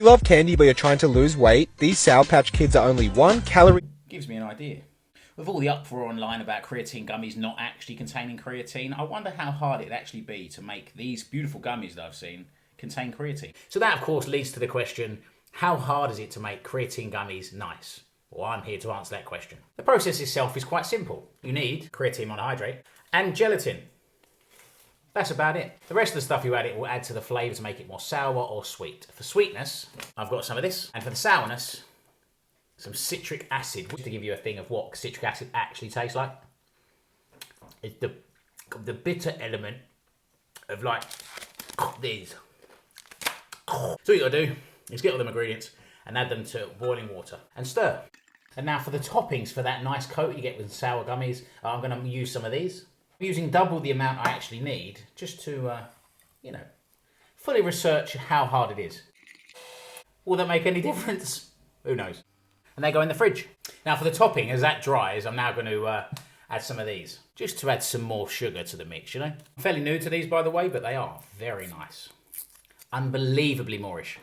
you love candy but you're trying to lose weight, these Sour Patch Kids are only 1 calorie. Gives me an idea. With all the uproar online about creatine gummies not actually containing creatine, I wonder how hard it'd actually be to make these beautiful gummies that I've seen contain creatine. So that, of course, leads to the question, how hard is it to make creatine gummies nice? Well, I'm here to answer that question. The process itself is quite simple. You need creatine monohydrate and gelatin. That's about it. The rest of the stuff you add, it will add to the flavour to make it more sour or sweet. For sweetness, I've got some of this. And for the sourness, some citric acid. Just to give you a thing of what citric acid actually tastes like. It's the bitter element of like these. So what you gotta do is get all them ingredients and add them to boiling water and stir. And now for the toppings for that nice coat you get with sour gummies, I'm gonna use some of these. I'm using double the amount I actually need just to, you know, fully research how hard it is. Will that make any difference? Who knows? And they go in the fridge. Now for the topping, as that dries, I'm now going to add some of these. Just to add some more sugar to the mix, you know. I'm fairly new to these, by the way, but they are very nice. Unbelievably moreish.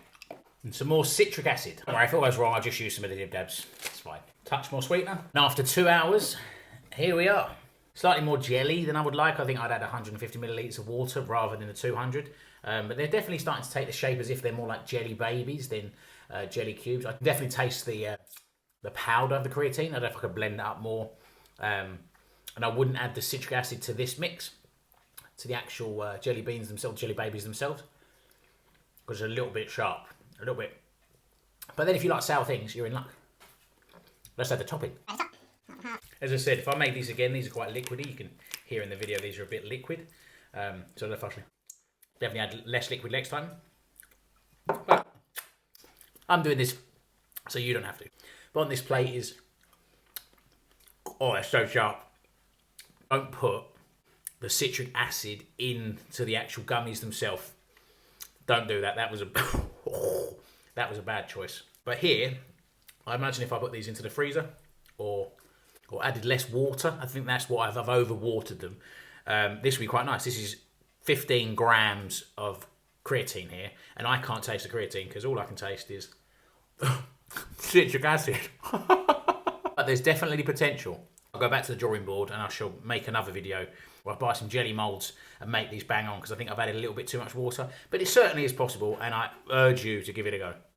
And some more citric acid. Don't worry, if it goes wrong, I'll just use some of the dib dabs. It's fine. Touch more sweetener. And after 2 hours, here we are. Slightly more jelly than I would like. I think I'd add 150 millilitres of water rather than the 200. But they're definitely starting to take the shape as if they're more like jelly babies than jelly cubes. I can definitely taste the powder of the creatine. I don't know if I could blend that up more. And I wouldn't add the citric acid to this mix, to the actual jelly beans themselves, jelly babies themselves, because it's a little bit sharp, a little bit. But then if you like sour things, you're in luck. Let's add the topping. As I said, if I make these again, these are quite liquidy. You can hear in the video these are a bit liquid. So I'll definitely add less liquid next time. But I'm doing this so you don't have to. But on this plate is, oh, it's so sharp. Don't put the citric acid into the actual gummies themselves. Don't do that. That was a bad choice. But here, I imagine if I put these into the freezer or added less water, I think that's what I've over-watered them. This would be quite nice. This is 15 grams of creatine here, and I can't taste the creatine because all I can taste is citric acid. But there's definitely potential. I'll go back to the drawing board and I shall make another video where I buy some jelly moulds and make these bang on, because I think I've added a little bit too much water. But it certainly is possible, and I urge you to give it a go.